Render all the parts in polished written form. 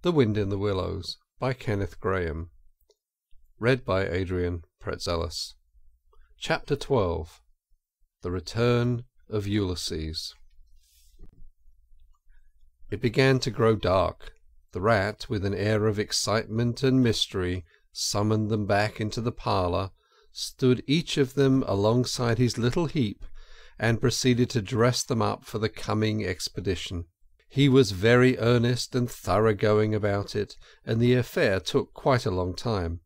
The Wind in the Willows by Kenneth Grahame. Read by Adrian, Praetzellis. Chapter 12. The Return of Ulysses. It began to grow dark. The rat, with an air of excitement and mystery, summoned them back into the parlour, stood each of them alongside his little heap, and proceeded to dress them up for the coming expedition. He was very earnest and thorough-going about it, and the affair took quite a long time.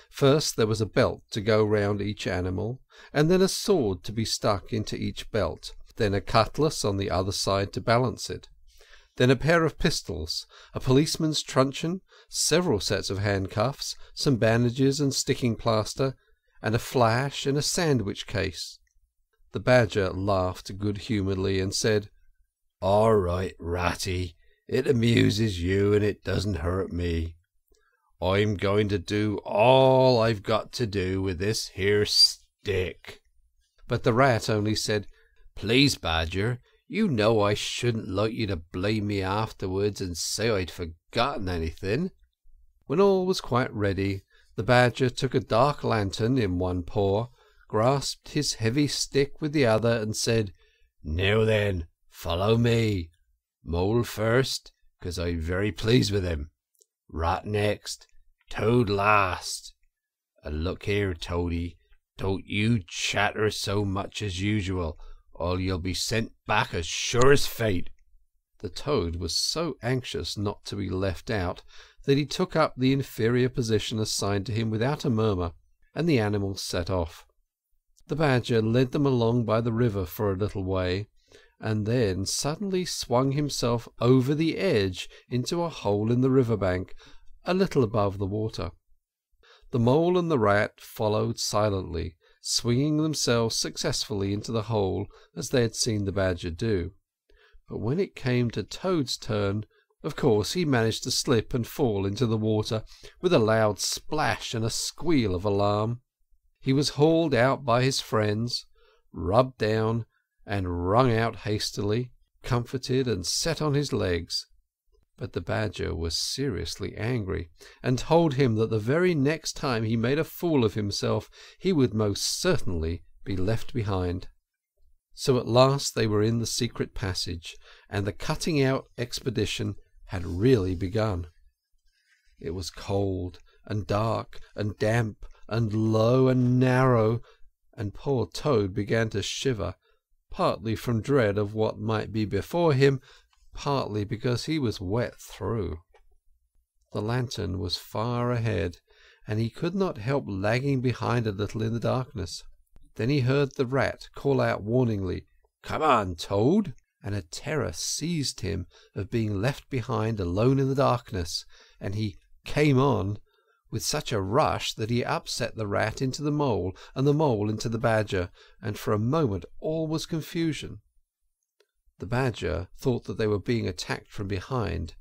First there was a belt to go round each animal, and then a sword to be stuck into each belt, then a cutlass on the other side to balance it, then a pair of pistols, a policeman's truncheon, several sets of handcuffs, some bandages and sticking plaster, and a flash and a sandwich case. The Badger laughed good-humouredly and said, "All right, Ratty, it amuses you and it doesn't hurt me. I'm going to do all I've got to do with this here stick." But the Rat only said, "Please, Badger, you know I shouldn't like you to blame me afterwards and say I'd forgotten anything." When all was quite ready, the Badger took a dark lantern in one paw, grasped his heavy stick with the other, and said, "Now then, follow me. Mole first, 'cause I'm very pleased with him. Rat next. Toad last. And look here, Toady, don't you chatter so much as usual, or you'll be sent back as sure as fate." The Toad was so anxious not to be left out that he took up the inferior position assigned to him without a murmur, and the animals set off. The Badger led them along by the river for a little way, and then suddenly swung himself over the edge into a hole in the river bank, a little above the water. The Mole and the Rat followed silently, swinging themselves successfully into the hole as they had seen the Badger do. But when it came to Toad's turn, of course he managed to slip and fall into the water with a loud splash and a squeal of alarm. He was hauled out by his friends, rubbed down, and wrung out hastily, comforted and set on his legs. But the Badger was seriously angry, and told him that the very next time he made a fool of himself he would most certainly be left behind. So at last they were in the secret passage, and the cutting-out expedition had really begun. It was cold and dark and damp and low and narrow, and poor Toad began to shiver, partly from dread of what might be before him, partly because he was wet through. The lantern was far ahead, and he could not help lagging behind a little in the darkness. Then he heard the Rat call out warningly, "Come on, Toad!" and a terror seized him of being left behind alone in the darkness, and he came on with such a rush that he upset the Rat into the Mole, and the Mole into the Badger, and for a moment all was confusion. The Badger thought that they were being attacked from behind,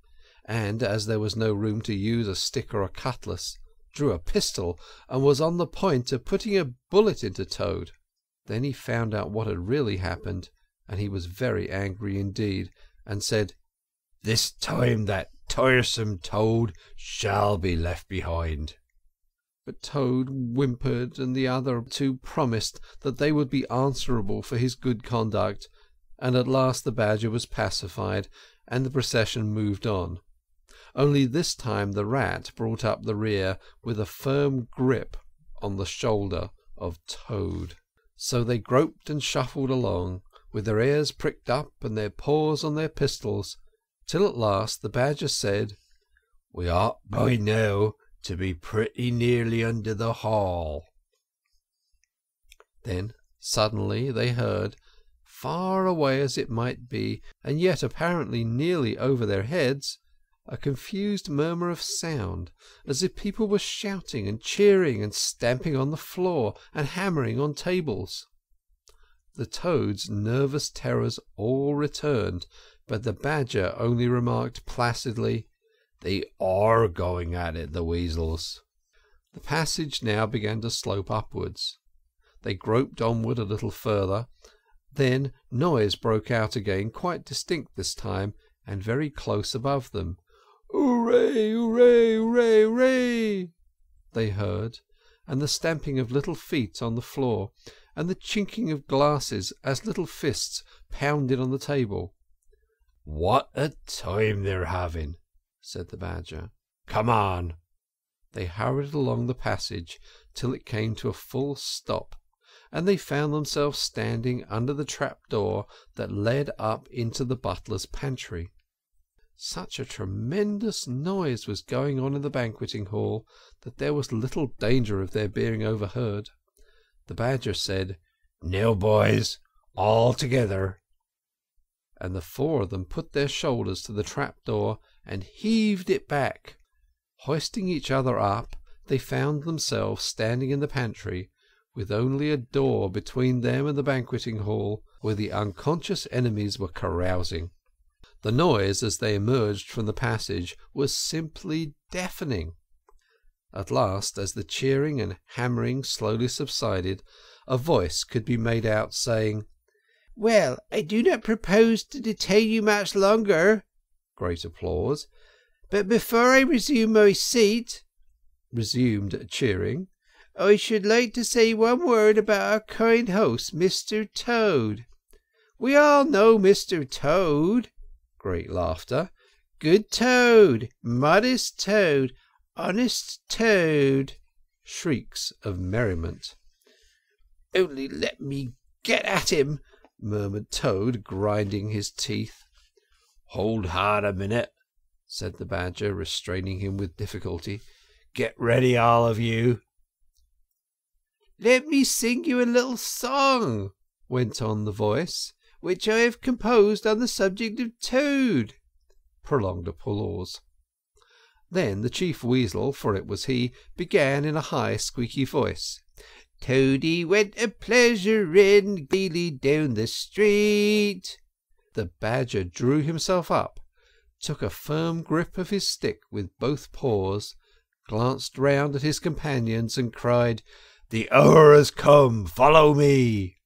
and, as there was no room to use a stick or a cutlass, drew a pistol, and was on the point of putting a bullet into Toad. Then he found out what had really happened, and he was very angry indeed, and said, "This time that tiresome Toad shall be left behind." But Toad whimpered, and the other two promised that they would be answerable for his good conduct, and at last the Badger was pacified, and the procession moved on. Only this time the Rat brought up the rear with a firm grip on the shoulder of Toad. So they groped and shuffled along, with their ears pricked up and their paws on their pistols, till at last the Badger said, "We ought by now to be pretty nearly under the hall." Then suddenly they heard, far away as it might be, and yet apparently nearly over their heads, a confused murmur of sound, as if people were shouting and cheering and stamping on the floor and hammering on tables. The Toad's nervous terrors all returned, but the Badger only remarked placidly, "They are going at it, the weasels." The passage now began to slope upwards. They groped onward a little further. Then noise broke out again, quite distinct this time, and very close above them. "Hooray, hooray, hooray, hooray!" they heard, and the stamping of little feet on the floor, and the chinking of glasses as little fists pounded on the table. "What a time they're having!" said the Badger. "Come on!" They hurried along the passage till it came to a full stop, and they found themselves standing under the trap-door that led up into the butler's pantry. Such a tremendous noise was going on in the banqueting hall that there was little danger of their being overheard. The Badger said, "Now, boys, all together," and the four of them put their shoulders to the trap-door and heaved it back. Hoisting each other up, they found themselves standing in the pantry, with only a door between them and the banqueting hall, where the unconscious enemies were carousing. The noise, as they emerged from the passage, was simply deafening. At last, as the cheering and hammering slowly subsided, a voice could be made out saying, "Well, I do not propose to detain you much longer." Great applause. "But before I resume my seat," resumed cheering, "I should like to say one word about our kind host, Mr. Toad. We all know Mr. Toad." Great laughter. "Good Toad, modest Toad, honest Toad." Shrieks of merriment. "Only let me get at him," murmured Toad, grinding his teeth. "Hold hard a minute," said the Badger, restraining him with difficulty. "Get ready, all of you." "Let me sing you a little song," went on the voice, "which I have composed on the subject of Toad." Prolonged applause. Then the Chief Weasel, for it was he, began in a high squeaky voice. "Toady went a-pleasuring gaily down the street." The Badger drew himself up, took a firm grip of his stick with both paws, glanced round at his companions and cried, "The hour has come, follow me,"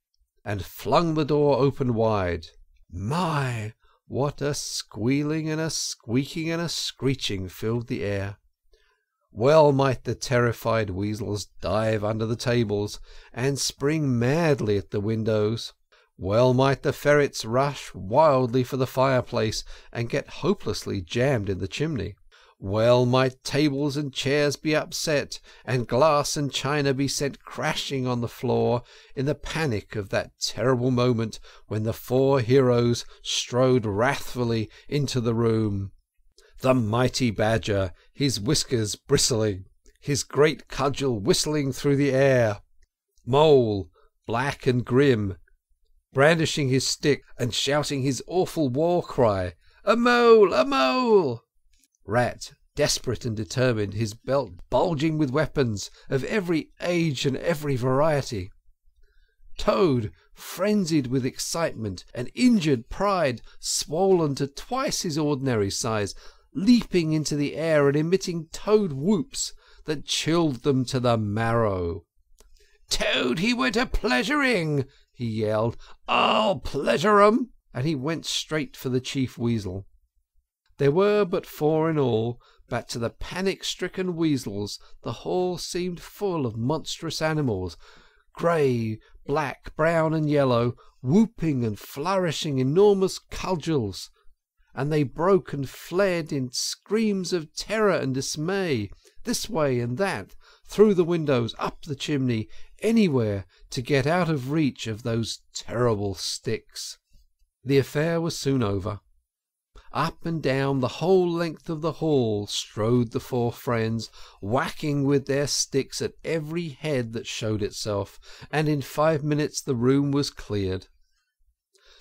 and flung the door open wide. My, what a squealing and a squeaking and a screeching filled the air! Well might the terrified weasels dive under the tables and spring madly at the windows. Well might the ferrets rush wildly for the fireplace and get hopelessly jammed in the chimney. Well might tables and chairs be upset, and glass and china be sent crashing on the floor, in the panic of that terrible moment when the four heroes strode wrathfully into the room. The mighty Badger, his whiskers bristling, his great cudgel whistling through the air. Mole, black and grim, brandishing his stick and shouting his awful war cry, "A mole! A mole!" Rat, desperate and determined, his belt bulging with weapons of every age and every variety. Toad, frenzied with excitement and injured pride, swollen to twice his ordinary size, leaping into the air and emitting toad whoops that chilled them to the marrow. "Toad, he went a-pleasuring," he yelled. "I'll pleasure 'em!" And he went straight for the Chief Weasel. There were but four in all, but to the panic-stricken weasels the hall seemed full of monstrous animals, grey, black, brown and yellow, whooping and flourishing enormous cudgels, and they broke and fled in screams of terror and dismay, this way and that, through the windows, up the chimney, anywhere to get out of reach of those terrible sticks. The affair was soon over. Up and down the whole length of the hall strode the four friends, whacking with their sticks at every head that showed itself, and in 5 minutes the room was cleared.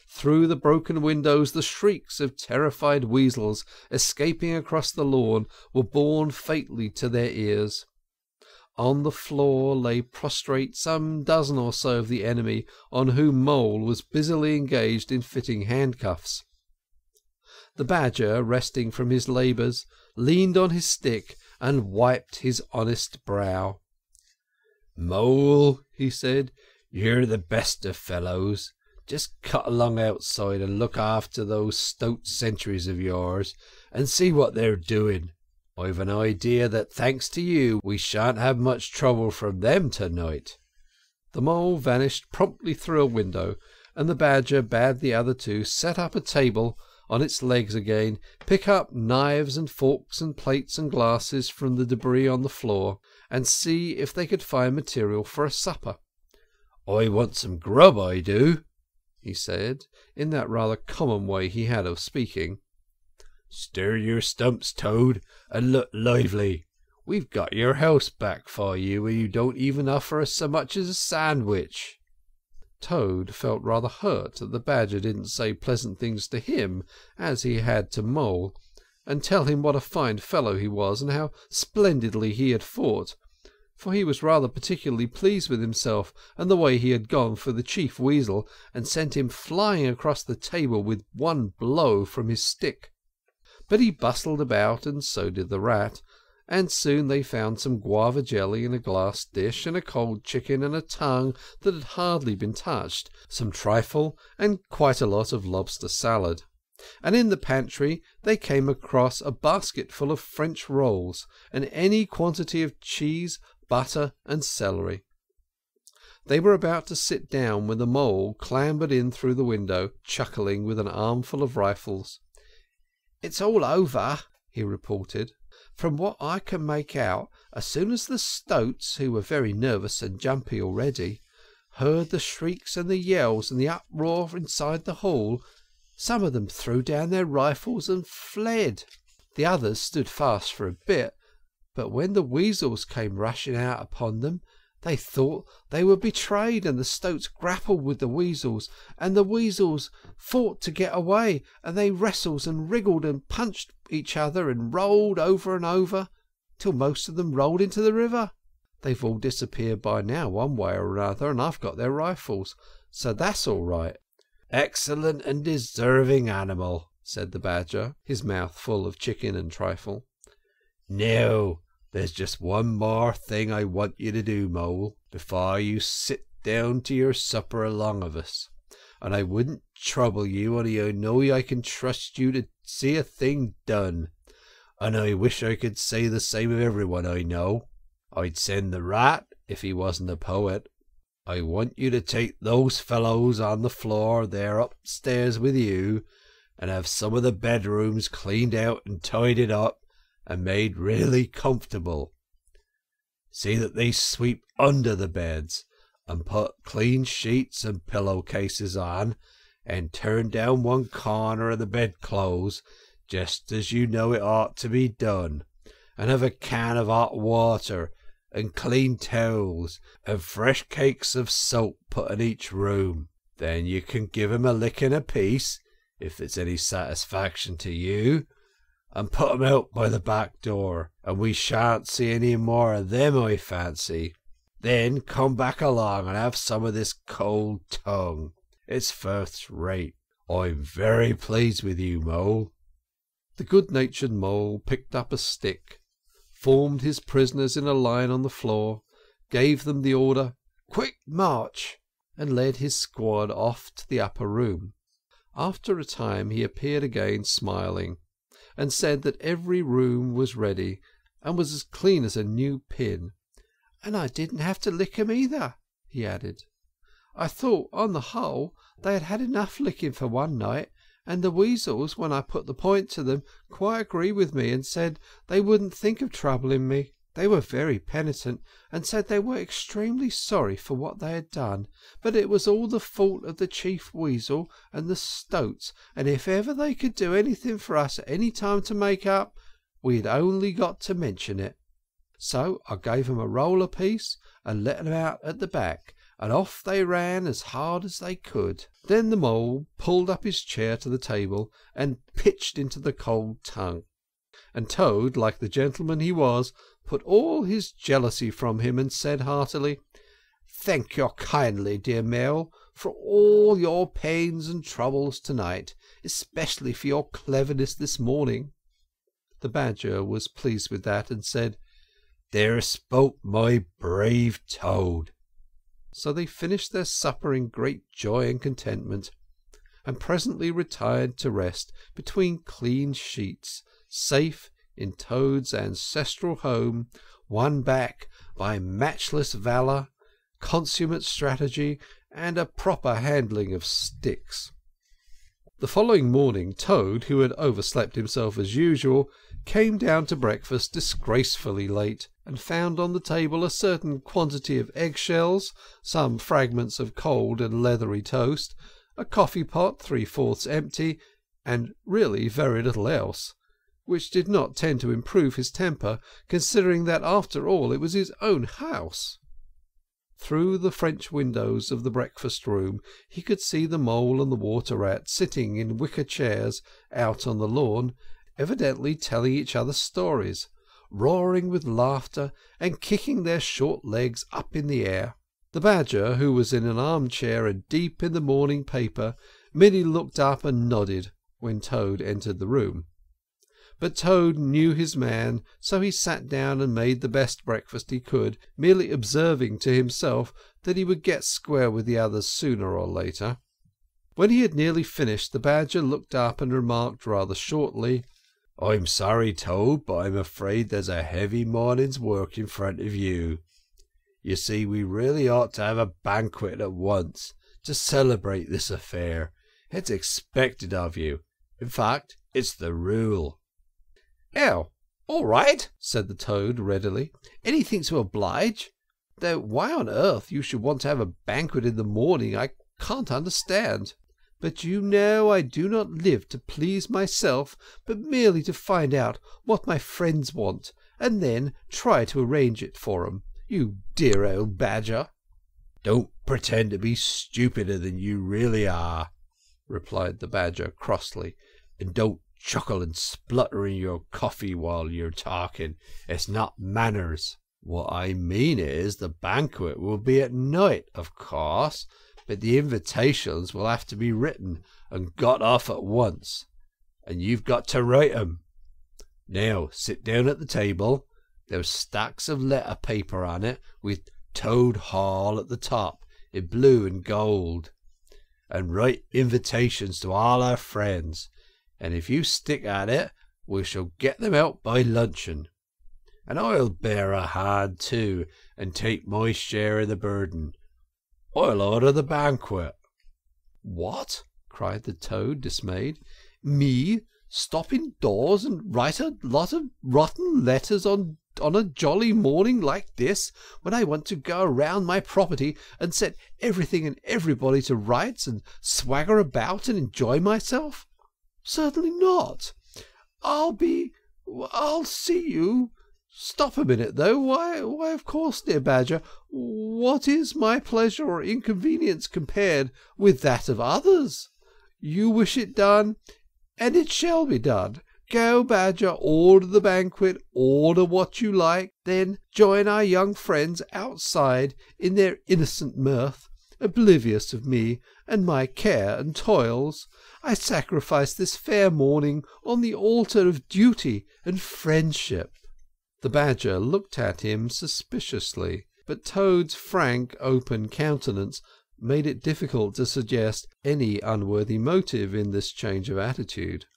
Through the broken windows the shrieks of terrified weasels, escaping across the lawn, were borne faintly to their ears. On the floor lay prostrate some dozen or so of the enemy, on whom Mole was busily engaged in fitting handcuffs. The Badger, resting from his labours, leaned on his stick and wiped his honest brow. "Mole," he said, "you're the best of fellows. Just cut along outside and look after those stout sentries of yours, and see what they're doing. I've an idea that thanks to you we shan't have much trouble from them tonight." The mole vanished promptly through a window, and the badger bade the other two set up a table on its legs again, pick up knives and forks and plates and glasses from the debris on the floor, and see if they could find material for a supper. "I want some grub, I do," he said, in that rather common way he had of speaking. "Stir your stumps, Toad, and look lively. We've got your house back for you, and you don't even offer us so much as a sandwich." Toad felt rather hurt that the badger didn't say pleasant things to him as he had to Mole, and tell him what a fine fellow he was and how splendidly he had fought, for he was rather particularly pleased with himself and the way he had gone for the chief weasel and sent him flying across the table with one blow from his stick. But he bustled about, and so did the rat, and soon they found some guava jelly in a glass dish, and a cold chicken, and a tongue that had hardly been touched, some trifle, and quite a lot of lobster salad. And in the pantry they came across a basket full of French rolls, and any quantity of cheese, butter, and celery. They were about to sit down when the mole clambered in through the window, chuckling, with an armful of rifles. "It's all over," he reported. "From what I can make out, as soon as the stoats, who were very nervous and jumpy already, heard the shrieks and the yells and the uproar inside the hall, some of them threw down their rifles and fled. The others stood fast for a bit, but when the weasels came rushing out upon them, they thought they were betrayed, and the stoats grappled with the weasels, and the weasels fought to get away, and they wrestled and wriggled and punched each other and rolled over and over, till most of them rolled into the river. They've all disappeared by now, one way or another, and I've got their rifles, so that's all right." "Excellent and deserving animal," said the badger, his mouth full of chicken and trifle. "Now, there's just one more thing I want you to do, Mole, before you sit down to your supper along of us. And I wouldn't trouble you, only I know I can trust you to see a thing done. And I wish I could say the same of everyone I know. I'd send the rat if he wasn't a poet. I want you to take those fellows on the floor there upstairs with you, and have some of the bedrooms cleaned out and tidied up and made really comfortable. See that they sweep under the beds, and put clean sheets and pillow-cases on, and turn down one corner of the bedclothes, just as you know it ought to be done, and have a can of hot water, and clean towels, and fresh cakes of soap put in each room. Then you can give 'em a licking apiece, if it's any satisfaction to you, and put 'em out by the back door, and we shan't see any more of them, I fancy. Then come back along and have some of this cold tongue. It's first rate. I'm very pleased with you, Mole." The good-natured Mole picked up a stick, formed his prisoners in a line on the floor, gave them the order, "Quick march," and led his squad off to the upper room. After a time he appeared again, smiling, and said that every room was ready and was as clean as a new pin. "And I didn't have to lick 'em either," he added. "I thought, on the whole, they had had enough licking for one night, and the weasels, when I put the point to them, quite agreed with me and said they wouldn't think of troubling me. They were very penitent, and said they were extremely sorry for what they had done, but it was all the fault of the chief weasel and the stoats, and if ever they could do anything for us at any time to make up, we had only got to mention it. So I gave 'em a roll apiece and let 'em out at the back, and off they ran as hard as they could." Then the Mole pulled up his chair to the table and pitched into the cold tongue, and Toad, like the gentleman he was, put all his jealousy from him and said heartily, "Thank you kindly, dear Mole, for all your pains and troubles tonight, especially for your cleverness this morning." The badger was pleased with that, and said, "There spoke my brave Toad." So they finished their supper in great joy and contentment, and presently retired to rest between clean sheets, safe in Toad's ancestral home, won back by matchless valour, consummate strategy, and a proper handling of sticks. The following morning Toad, who had overslept himself as usual, came down to breakfast disgracefully late, and found on the table a certain quantity of eggshells, some fragments of cold and leathery toast, a coffee-pot 3/4 empty, and really very little else, which did not tend to improve his temper, considering that after all it was his own house. Through the French windows of the breakfast-room he could see the mole and the water-rat sitting in wicker chairs out on the lawn, evidently telling each other stories, roaring with laughter and kicking their short legs up in the air. The badger, who was in an armchair and deep in the morning paper, merely looked up and nodded when Toad entered the room. But Toad knew his man, so he sat down and made the best breakfast he could, merely observing to himself that he would get square with the others sooner or later. When he had nearly finished, the badger looked up and remarked rather shortly, "I'm sorry, Toad, but I'm afraid there's a heavy morning's work in front of you. You see, we really ought to have a banquet at once to celebrate this affair. It's expected of you. In fact, it's the rule." "Oh, all right," said the Toad readily. "Anything to oblige. Though why on earth you should want to have a banquet in the morning I can't understand. But you know I do not live to please myself, but merely to find out what my friends want, and then try to arrange it for 'em. You dear old badger." "Don't pretend to be stupider than you really are," replied the badger crossly, "and don't chuckle and splutter in your coffee while you're talking. It's not manners. What I mean is the banquet will be at night, of course, but the invitations will have to be written and got off at once, and you've got to write 'em. Now sit down at the table. There's stacks of letter paper on it, with Toad Hall at the top in blue and gold, and write invitations to all our friends, and if you stick at it we shall get them out by luncheon. And I'll bear a hand too, and take my share of the burden. I'll order the banquet." "What?" cried the Toad, dismayed. "Me stop indoors and write a lot of rotten letters on a jolly morning like this, when I want to go round my property and set everything and everybody to rights and swagger about and enjoy myself? Certainly not. I'll see you. Stop a minute, though. Why, of course, dear badger. What is my pleasure or inconvenience compared with that of others? You wish it done, and it shall be done. Go, badger, order the banquet, order what you like, then join our young friends outside in their innocent mirth, oblivious of me and my care and toils. I sacrifice this fair morning on the altar of duty and friendship." The badger looked at him suspiciously, but Toad's frank, open countenance made it difficult to suggest any unworthy motive in this change of attitude.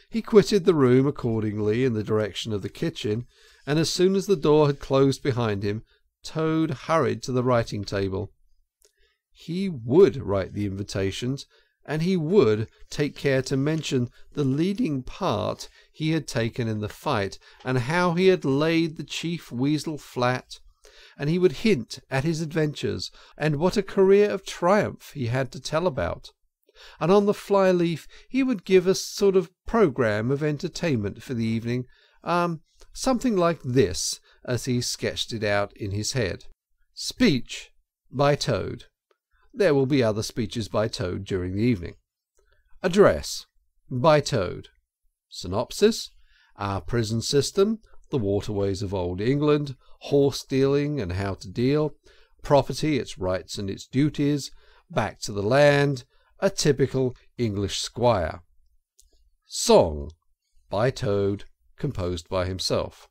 He quitted the room accordingly in the direction of the kitchen, and as soon as the door had closed behind him, Toad hurried to the writing-table. He would write the invitations, and he would take care to mention the leading part he had taken in the fight, and how he had laid the chief weasel flat, and he would hint at his adventures, and what a career of triumph he had to tell about. And on the fly-leaf he would give a sort of programme of entertainment for the evening, something like this, as he sketched it out in his head. Speech by Toad. There will be other speeches by Toad during the evening. Address by Toad. Synopsis: our prison system, the waterways of old England, horse-dealing and how to deal, property, its rights and its duties, back to the land, a typical English squire. Song by Toad, composed by himself.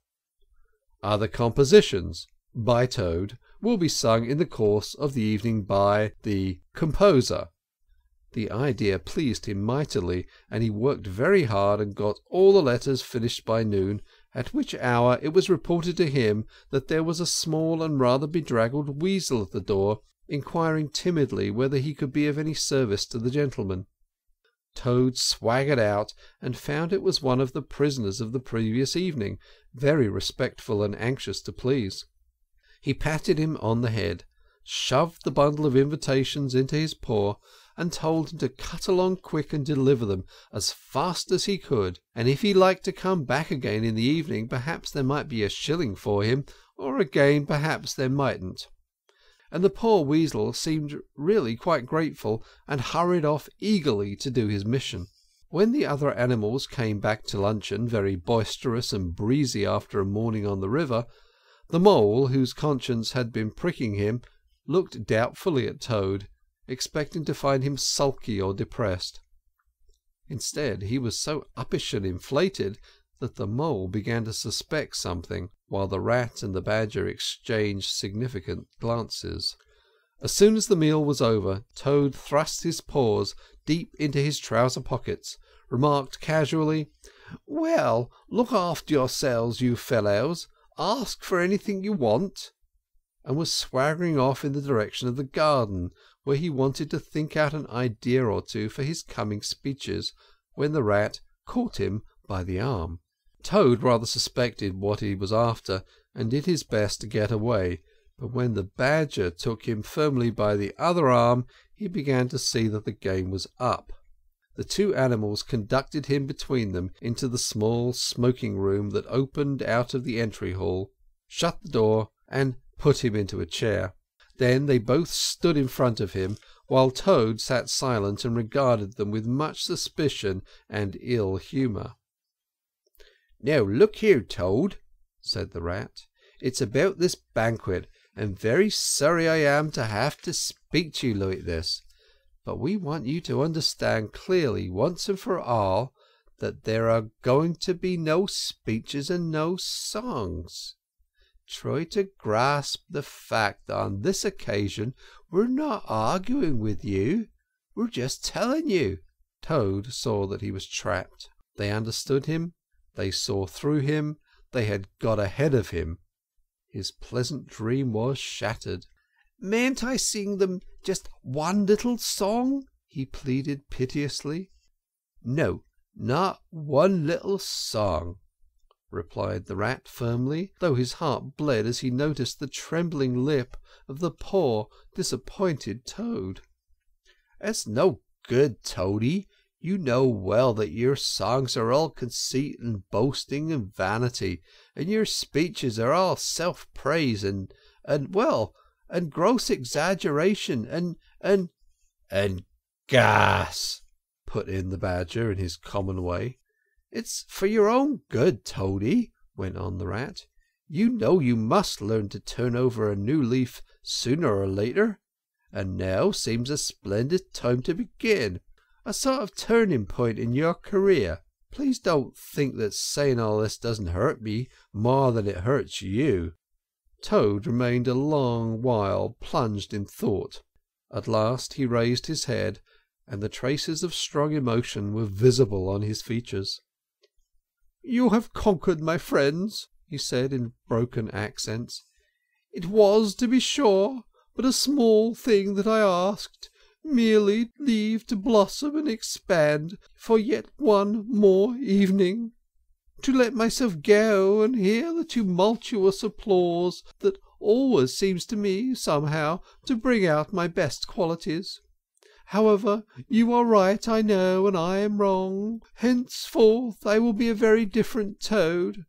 Other compositions by Toad will be sung in the course of the evening by the composer. The idea pleased him mightily, and he worked very hard and got all the letters finished by noon, at which hour it was reported to him that there was a small and rather bedraggled weasel at the door, inquiring timidly whether he could be of any service to the gentleman. Toad swaggered out and found it was one of the prisoners of the previous evening, very respectful and anxious to please. He patted him on the head, shoved the bundle of invitations into his paw, and told him to cut along quick and deliver them as fast as he could, and if he liked to come back again in the evening, perhaps there might be a shilling for him, or again perhaps there mightn't. And the poor weasel seemed really quite grateful, and hurried off eagerly to do his mission. When the other animals came back to luncheon, very boisterous and breezy after a morning on the river, the mole, whose conscience had been pricking him, looked doubtfully at Toad, expecting to find him sulky or depressed. Instead, he was so uppish and inflated that the mole began to suspect something, while the rat and the badger exchanged significant glances. As soon as the meal was over, Toad thrust his paws deep into his trouser pockets, remarked casually, "Well, look after yourselves, you fellows. Ask for anything you want," and was swaggering off in the direction of the garden, where he wanted to think out an idea or two for his coming speeches, when the rat caught him by the arm. Toad rather suspected what he was after, and did his best to get away, but when the badger took him firmly by the other arm, he began to see that the game was up. The two animals conducted him between them into the small smoking room that opened out of the entry hall, shut the door, and put him into a chair. Then they both stood in front of him, while Toad sat silent and regarded them with much suspicion and ill humour. "Now look here, Toad," said the rat. "It's about this banquet, and very sorry I am to have to speak to you like this, but we want you to understand clearly once and for all that there are going to be no speeches and no songs. Try to grasp the fact that on this occasion we're not arguing with you, we're just telling you." Toad saw that he was trapped. They understood him, they saw through him, they had got ahead of him. His pleasant dream was shattered. "Mayn't I sing them just one little song?" he pleaded piteously. "No, not one little song," replied the rat firmly, though his heart bled as he noticed the trembling lip of the poor disappointed Toad. "It's no good, Toady. You know well that your songs are all conceit and boasting and vanity, and your speeches are all self-praise and gross exaggeration and gas," put in the badger in his common way. "It's for your own good, Toady," went on the rat. "You know you must learn to turn over a new leaf sooner or later, and now seems a splendid time to begin, a sort of turning point in your career. Please don't think that saying all this doesn't hurt me more than it hurts you." Toad remained a long while plunged in thought. At last he raised his head, and the traces of strong emotion were visible on his features. "You have conquered, my friends," he said in broken accents. "It was, to be sure, but a small thing that I asked, merely leave to blossom and expand for yet one more evening, to let myself go and hear the tumultuous applause that always seems to me somehow to bring out my best qualities. However, you are right, I know, and I am wrong. Henceforth I will be a very different Toad.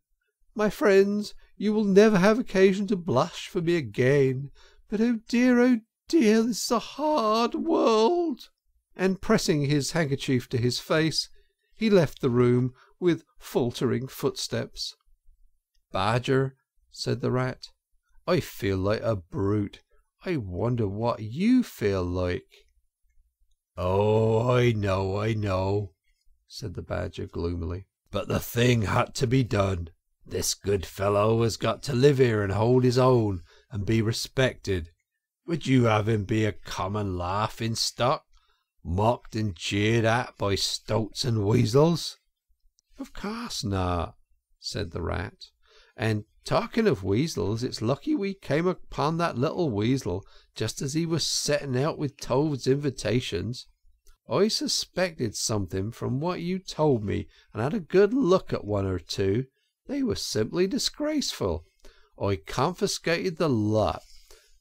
My friends, you will never have occasion to blush for me again, but oh dear, this is a hard world." And pressing his handkerchief to his face, he left the room with faltering footsteps. "Badger," said the rat, "I feel like a brute. I wonder what you feel like." "Oh, I know," said the badger gloomily. "But the thing had to be done. This good fellow has got to live here and hold his own and be respected. Would you have him be a common laughing stock, Mocked and jeered at by stoats and weasels?" "Of course not," said the rat. "And talking of weasels, it's lucky we came upon that little weasel just as he was setting out with Toad's invitations. I suspected something from what you told me, and had a good look at one or two. They were simply disgraceful. I confiscated the lot,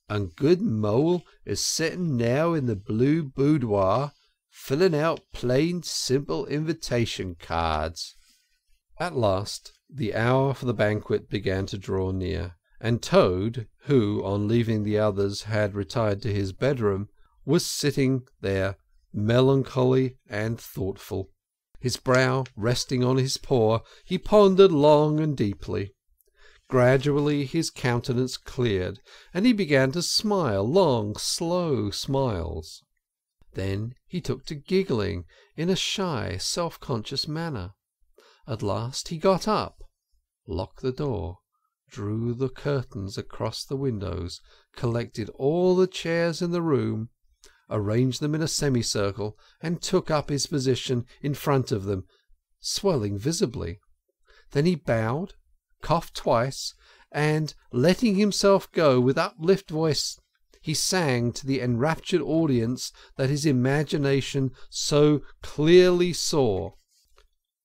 and good Mole is sitting now in the blue boudoir, filling out plain, simple invitation cards." At last the hour for the banquet began to draw near, and Toad, who on leaving the others had retired to his bedroom, was sitting there melancholy and thoughtful. His brow resting on his paw, he pondered long and deeply. Gradually his countenance cleared, and he began to smile long, slow smiles. Then he took to giggling in a shy, self-conscious manner. At last he got up, locked the door, drew the curtains across the windows, collected all the chairs in the room, arranged them in a semicircle, and took up his position in front of them, swelling visibly. Then he bowed, coughed twice, and, letting himself go with uplift voice, he sang to the enraptured audience that his imagination so clearly saw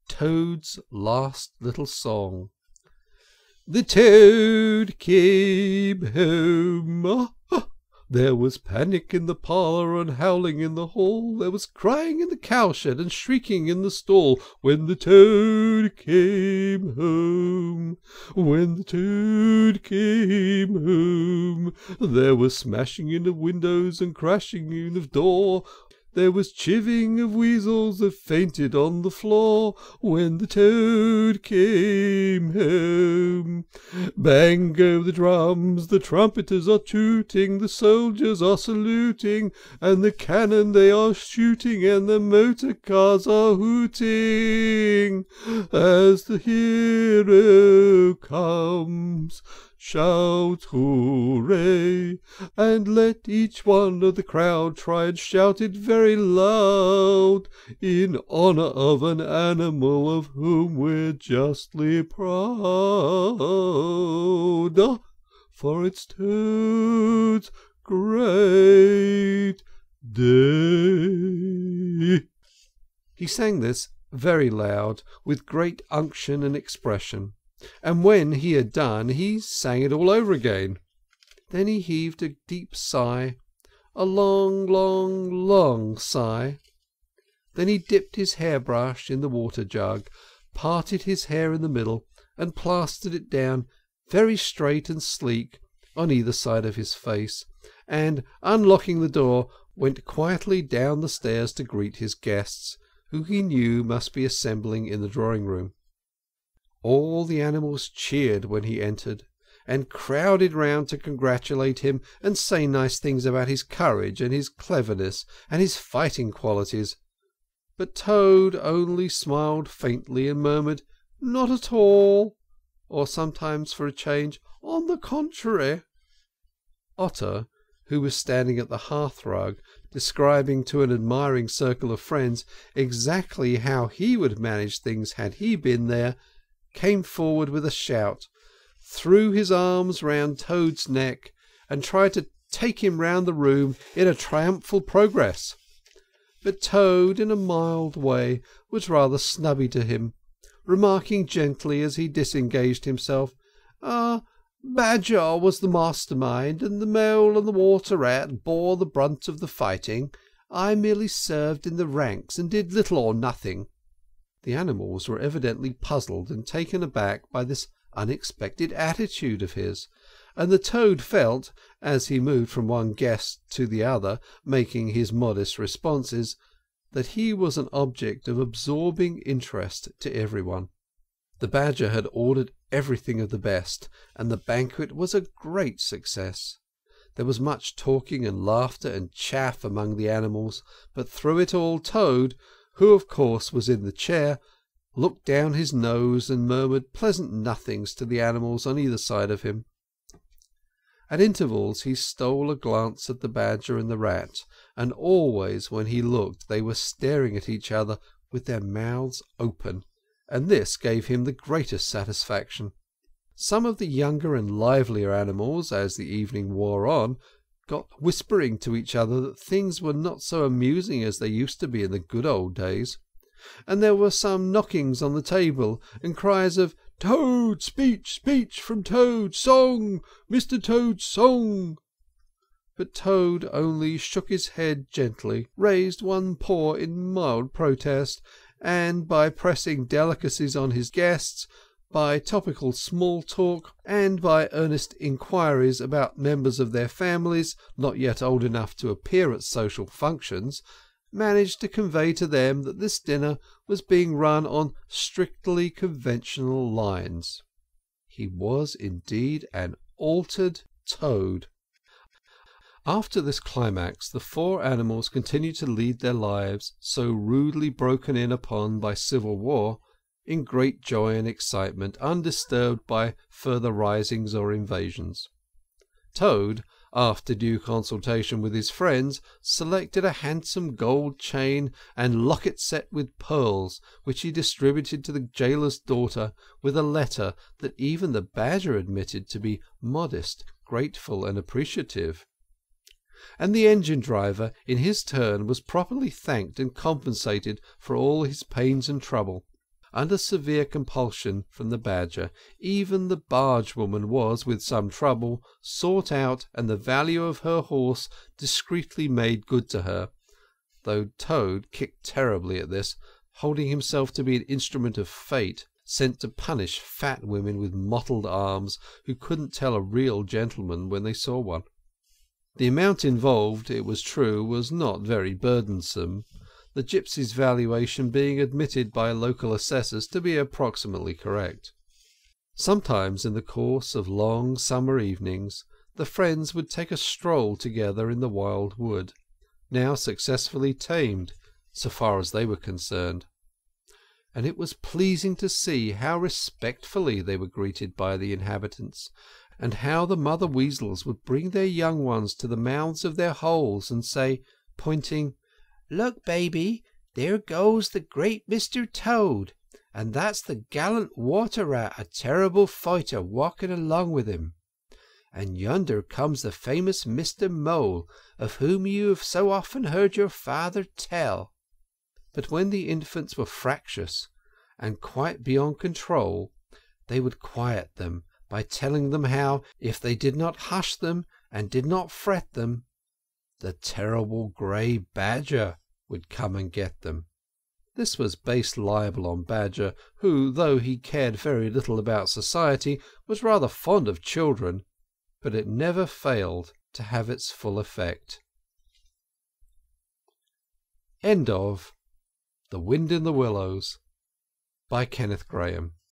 Toad's last little song. "The Toad came home. There was panic in the parlour and howling in the hall. There was crying in the cowshed and shrieking in the stall. When the Toad came home, when the Toad came home, there was smashing in of windows and crashing in of door. There was chiving of weasels that fainted on the floor. When the Toad came home, bang go the drums, the trumpeters are tooting, the soldiers are saluting, and the cannon they are shooting, and the motor cars are hooting. As the hero comes, shout hooray, and let each one of the crowd try and shout it very loud, in honour of an animal of whom we're justly proud, for it's Toad's great day." He sang this very loud, with great unction and expression, and when he had done he sang it all over again. Then he heaved a deep sigh, a long, long, long sigh. Then he dipped his hairbrush in the water jug, parted his hair in the middle, and plastered it down very straight and sleek on either side of his face, and, unlocking the door, went quietly down the stairs to greet his guests, who he knew must be assembling in the drawing-room. All the animals cheered when he entered, and crowded round to congratulate him and say nice things about his courage and his cleverness and his fighting qualities. But Toad only smiled faintly and murmured, "Not at all," or sometimes, for a change, "On the contrary." Otter, who was standing at the hearthrug, describing to an admiring circle of friends exactly how he would manage things had he been there, came forward with a shout, threw his arms round Toad's neck, and tried to take him round the room in a triumphal progress. But Toad, in a mild way, was rather snubby to him, remarking gently as he disengaged himself, "Badger was the mastermind, and the Mole and the Water Rat bore the brunt of the fighting. I merely served in the ranks and did little or nothing." The animals were evidently puzzled and taken aback by this unexpected attitude of his, and the Toad felt, as he moved from one guest to the other, making his modest responses, that he was an object of absorbing interest to everyone. The Badger had ordered everything of the best, and the banquet was a great success. There was much talking and laughter and chaff among the animals, but through it all Toad, who of course was in the chair, looked down his nose and murmured pleasant nothings to the animals on either side of him. At intervals he stole a glance at the badger and the rat, and always when he looked they were staring at each other with their mouths open, and this gave him the greatest satisfaction. Some of the younger and livelier animals, as the evening wore on, got whispering to each other that things were not so amusing as they used to be in the good old days, and there were some knockings on the table and cries of "Toad, speech, speech from Toad, song, Mr. Toad's song." But Toad only shook his head gently, raised one paw in mild protest, and by pressing delicacies on his guests, by topical small talk, and by earnest inquiries about members of their families not yet old enough to appear at social functions, managed to convey to them that this dinner was being run on strictly conventional lines. He was indeed an altered Toad. After this climax the four animals continued to lead their lives, so rudely broken in upon by civil war, in great joy and excitement, undisturbed by further risings or invasions. Toad, after due consultation with his friends, selected a handsome gold chain and locket set with pearls, which he distributed to the gaoler's daughter with a letter that even the badger admitted to be modest, grateful, and appreciative. And the engine driver, in his turn, was properly thanked and compensated for all his pains and trouble. Under severe compulsion from the badger, even the bargewoman was, with some trouble, sought out, and the value of her horse discreetly made good to her, though Toad kicked terribly at this, holding himself to be an instrument of fate, sent to punish fat women with mottled arms who couldn't tell a real gentleman when they saw one. The amount involved, it was true, was not very burdensome, the gypsy's valuation being admitted by local assessors to be approximately correct. Sometimes in the course of long summer evenings the friends would take a stroll together in the wild wood, now successfully tamed so far as they were concerned, and it was pleasing to see how respectfully they were greeted by the inhabitants, and how the mother weasels would bring their young ones to the mouths of their holes and say, pointing, "Look, baby, there goes the great Mr. Toad, and that's the gallant water rat, a terrible fighter, walking along with him. And yonder comes the famous Mr. Mole, of whom you have so often heard your father tell." But when the infants were fractious and quite beyond control, they would quiet them by telling them how, if they did not hush them and did not fret them, the terrible grey badger would come and get them. This was base libel on Badger, who, though he cared very little about society, was rather fond of children, but it never failed to have its full effect. End of The Wind in the Willows by Kenneth Grahame.